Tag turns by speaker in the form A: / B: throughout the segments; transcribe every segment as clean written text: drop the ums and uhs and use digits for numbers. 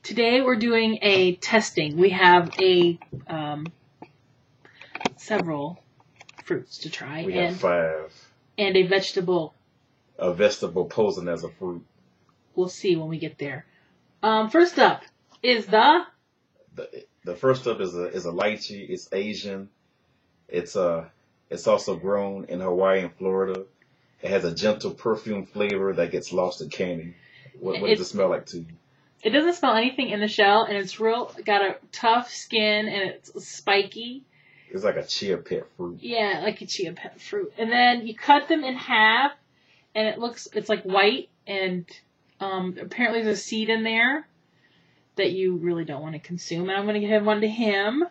A: Today we're doing a testing. We have several fruits to try.
B: We have 5.
A: And a vegetable.
B: A vegetable posing as a fruit.
A: We'll see when we get there. First up is the
B: first up is a lychee. It's Asian. It's also grown in Hawaii and Florida. It has a gentle perfume flavor that gets lost in candy. What does it smell like to you?
A: It doesn't smell anything in the shell, and it's got a tough skin, and it's spiky.
B: It's like a chia pet fruit.
A: Yeah, like a chia pet fruit. And then you cut them in half, and it's like white, and apparently there's a seed in there that you really don't want to consume. And I'm going to give one to him.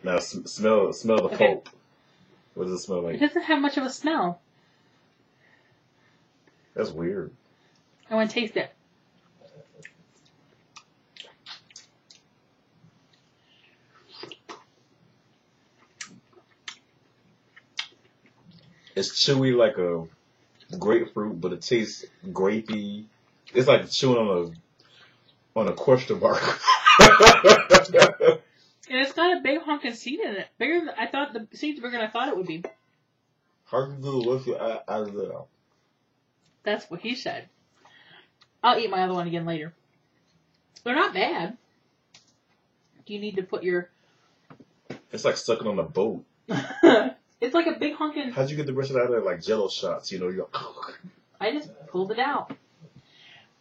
B: Now smell the pulp. What does it smell like?
A: It doesn't have much of a smell.
B: That's weird.
A: I want to taste it.
B: It's chewy like a grapefruit, but it tastes grapey. It's like chewing on a question mark.
A: And it's got a big honking seed in it. Bigger than I thought. The seed's bigger than I thought it would be.
B: How do you do what's your out of there?
A: That's what he said. I'll eat my other one again later. They're not bad. Do you need to put your...
B: It's like sucking on a boat.
A: It's like a big honking...
B: How'd you get the rest of that out of there? Like Jello shots, you know? You're...
A: I just pulled it out.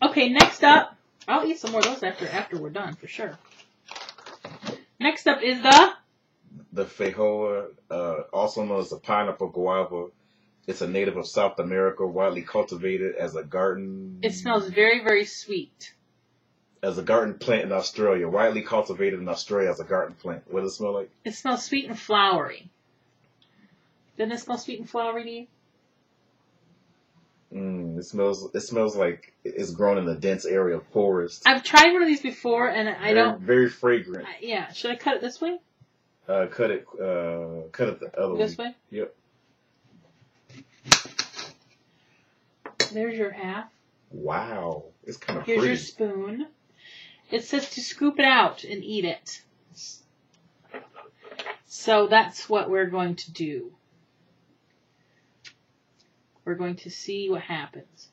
A: Okay, next up... I'll eat some more of those after we're done, for sure. Next up is
B: the feijoa, also known as the pineapple guava. It's a native of South America, widely cultivated as a garden...
A: It smells very, very sweet.
B: As a garden plant in Australia. Widely cultivated in Australia as a garden plant. What does it smell like?
A: It smells sweet and flowery. Doesn't it smell sweet and flowery to you?
B: It smells like it's grown in a dense area of forest.
A: I've tried one of these before, and I don't...
B: Very fragrant.
A: Yeah. Should I cut it this way?
B: Cut it the other way.
A: This way?
B: Yep.
A: There's your half.
B: Wow. It's kind of
A: Here's
B: pretty.
A: your spoon. It says to scoop it out and eat it. So that's what we're going to do. We're going to see what happens.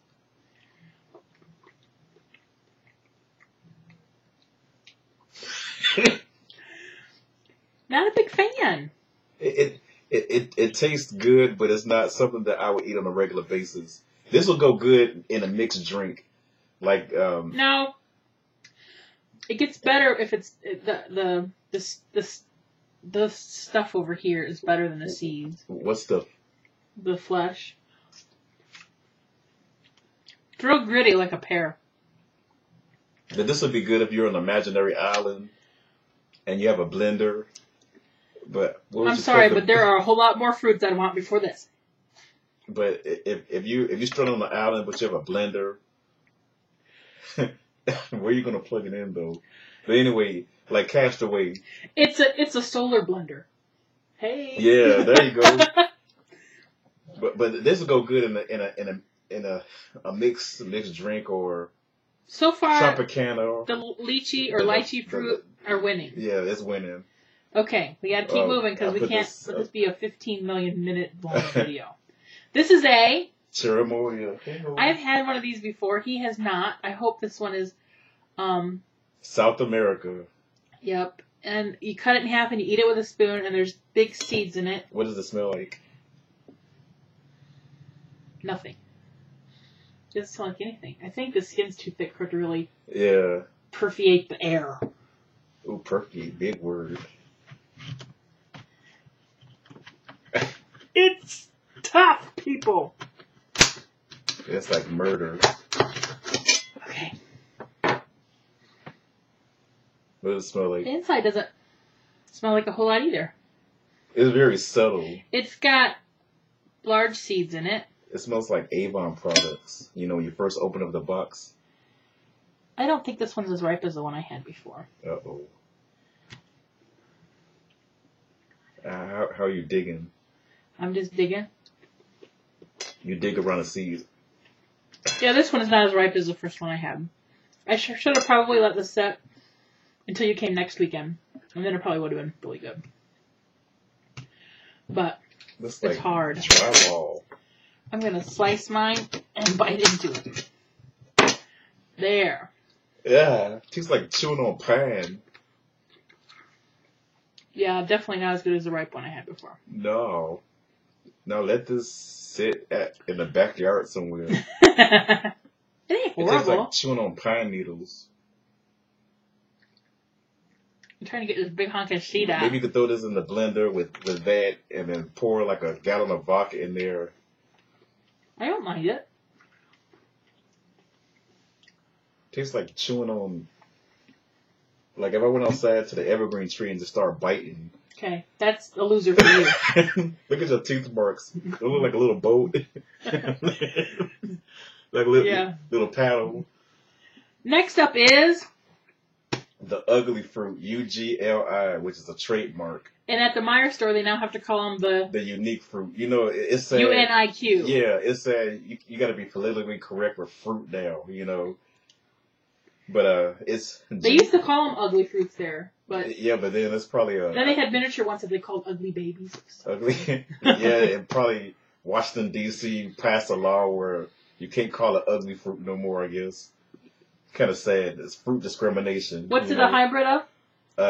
A: Not a big fan.
B: It tastes good, but it's not something that I would eat on a regular basis. This will go good in a mixed drink, like
A: No, it gets better if it's the stuff over here is better than the seeds.
B: What stuff?
A: The flesh. It's real gritty, like a pear.
B: Now, this would be good if you're on an imaginary island and you have a blender. But
A: I'm sorry, but there are a whole lot more fruits I want before this.
B: But if you strut on the island but you have a blender, where are you gonna plug it in though? But anyway, like Castaway.
A: It's a solar blender. Hey.
B: Yeah, there you go. but this will go good in a mixed drink or
A: so far
B: Tropicana.
A: The lychee fruit are winning.
B: Yeah, it's winning.
A: Okay, we gotta keep moving because we can't let this be a 15 million minute long video. This is a
B: Cherimoya.
A: I've had one of these before. He has not. I hope this one is
B: South America.
A: Yep. And you cut it in half and you eat it with a spoon and there's big seeds in it.
B: What does it smell like?
A: Nothing. It doesn't smell like anything. I think the skin's too thick for it to really permeate the air.
B: Ooh, permeate, big word.
A: It's tough, people.
B: It's like murder.
A: Okay.
B: What does it smell like?
A: The inside doesn't smell like a whole lot either.
B: It's very subtle.
A: It's got large seeds in it.
B: It smells like Avon products. You know, when you first open up the box.
A: I don't think this one's as ripe as the one I had before.
B: Uh-oh. How are you digging?
A: I'm just digging.
B: You dig around the seeds.
A: Yeah, this one is not as ripe as the first one I had. I should have probably let this set until you came next weekend. And then it probably would have been really good. But
B: It's
A: hard.
B: Drywall.
A: I'm going to slice mine and bite into it. There.
B: Yeah, it tastes like chewing on pine.
A: Yeah, definitely not as good as the ripe one I had before.
B: No. Now let this sit in the backyard somewhere.
A: It ain't
B: It
A: horrible.
B: tastes like chewing on pine needles.
A: I'm trying to get this big hunk of sheet out.
B: Maybe you could throw this in the blender with that and then pour like a gallon of vodka in there.
A: I don't mind it.
B: Tastes like chewing on... Like if I went outside to the evergreen tree and just started biting.
A: Okay, that's a loser for you.
B: Look at your tooth marks. They look like a little boat. Like a little paddle.
A: Next up is...
B: The ugly fruit, Ugli, which is a trademark.
A: And at the Meyer store, they now have to call them
B: the unique fruit. You know, it's sad.
A: UNIQ.
B: Yeah, it's sad. You got to be politically correct with fruit now, you know. But it's...
A: They used to call them ugly fruits there. But
B: yeah, but then it's probably
A: then they had miniature ones that they called ugly babies.
B: Ugly? Yeah, and probably Washington, D.C. passed a law where you can't call it ugly fruit no more, I guess. Kind of sad. It's fruit discrimination.
A: What's it a hybrid of?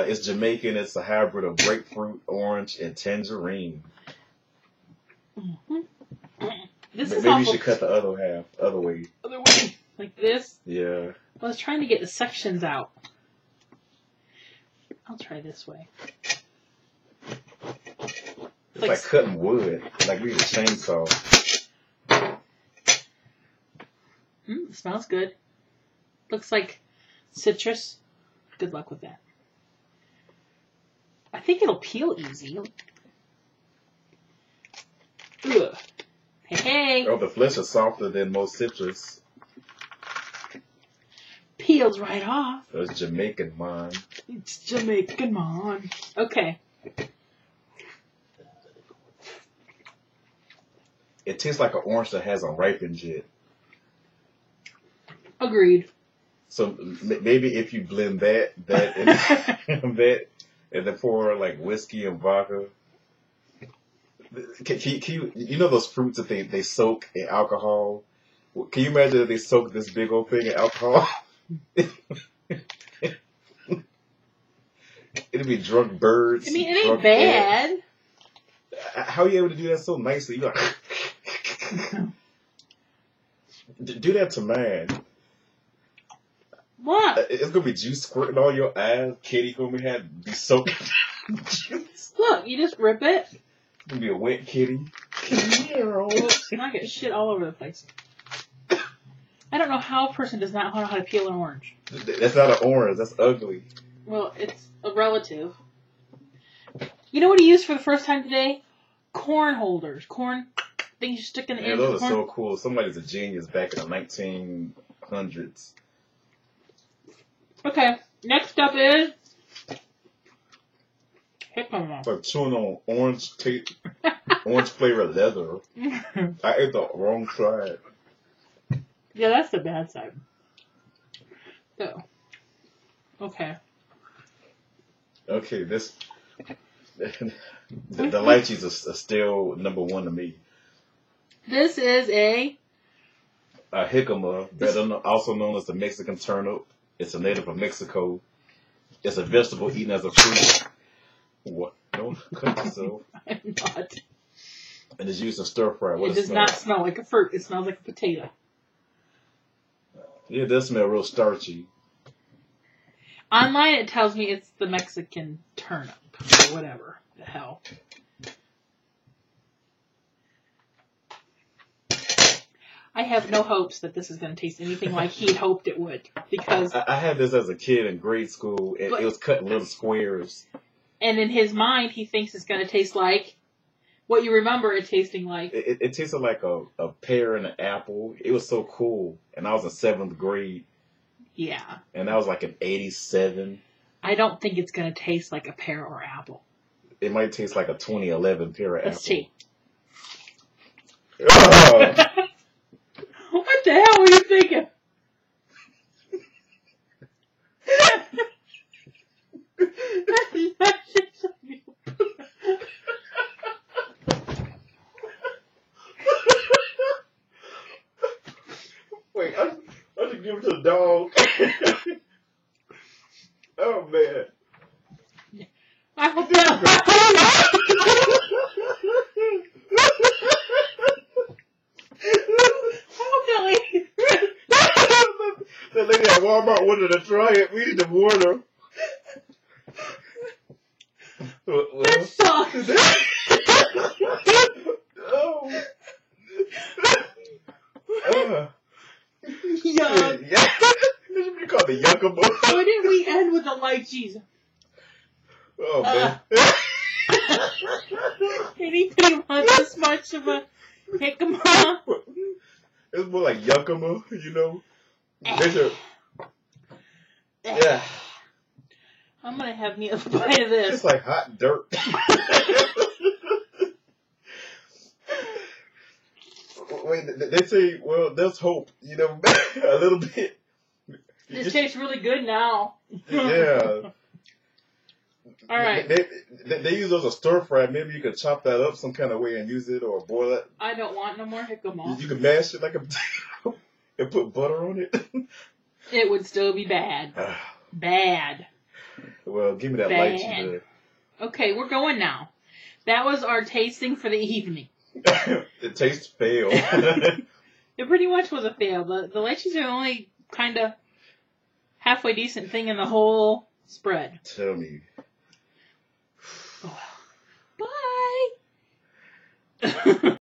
B: It's Jamaican. It's a hybrid of grapefruit, orange, and tangerine.
A: Mm-hmm.
B: Maybe you should cut the other half, other way.
A: Other way, like this?
B: Yeah.
A: I was trying to get the sections out. I'll try this way.
B: It's like cutting wood. Like we use a chainsaw.
A: It smells good. Looks like citrus. Good luck with that. I think it'll peel easy. Ugh. Hey.
B: Oh, the flesh is softer than most citrus.
A: Peels right off.
B: That's Jamaican, man.
A: It's Jamaican, man. Okay.
B: It tastes like an orange that hasn't ripened yet.
A: Agreed.
B: So maybe if you blend that, and then pour like whiskey and vodka. Can you know those fruits that they soak in alcohol? Can you imagine if they soak this big old thing in alcohol? It'd be drunk birds.
A: I mean, it ain't bad.
B: Ants. How are you able to do that so nicely? You like, do that to man.
A: What?
B: It's gonna be juice squirting all your eyes. Kitty gonna be soaking juice.
A: Look, you just rip it.
B: It's gonna be a wet kitty.
A: And I get shit all over the place. I don't know how a person does not know how to peel an orange.
B: That's not an orange. That's ugly.
A: Well, it's a relative. You know what he used for the first time today? Corn holders. Corn things you stick in the end.
B: Those are so cool. Somebody's a genius back in the 1900s.
A: Okay, next up is Jicama.
B: It's like chewing on orange flavored leather. I ate the wrong side.
A: Yeah, that's the bad side. So, okay.
B: Okay, the lychees are still number one to me.
A: This is a
B: jicama, also known as the Mexican turnip. It's a native of Mexico. It's a vegetable eaten as a fruit. What? Don't cut yourself.
A: I'm not.
B: And it's used in stir fry.
A: It does not smell like a fruit. It smells like a potato.
B: Yeah, it does smell real starchy.
A: Online, it tells me it's the Mexican turnip or whatever the hell. I have no hopes that this is going to taste anything like he'd hoped it would, because
B: I had this as a kid in grade school, and it was cut in little squares.
A: And in his mind, he thinks it's going to taste like what you remember it tasting like.
B: It tasted like a pear and an apple. It was so cool, and I was in 7th grade.
A: Yeah.
B: And that was like an 87.
A: I don't think it's going to taste like a pear or apple.
B: It might taste like a 2011 pear or apple.
A: Let's see.
B: Oh.
A: What the hell were you thinking?
B: give it to the dog. Oh man.
A: I hope that.
B: That lady at Walmart wanted to try it. We need to warn her.
A: That sucks.
B: Oh.
A: Yuck.
B: Yeah. You call it Jicama.
A: Why didn't we end with the lychees?
B: Oh man.
A: Anything was this much of a jicama?
B: It's more like Jicama, you know. Yeah.
A: I'm gonna have me a bite of this.
B: It's like hot dirt. Wait, they say, well, there's hope, you know, a little bit.
A: This tastes really good now.
B: Yeah.
A: All right.
B: They use those as stir fry. Maybe you could chop that up some kind of way and use it, or boil it.
A: I don't want no more jicama.
B: You could mash it like a potato and put butter on it.
A: It would still be bad. Bad.
B: Well, give me that
A: Bad.
B: lychee.
A: Okay, we're going now. That was our tasting for the evening.
B: It tastes pale.
A: It pretty much was a fail. The lychees are the only kind of halfway decent thing in the whole spread.
B: Tell me.
A: Bye.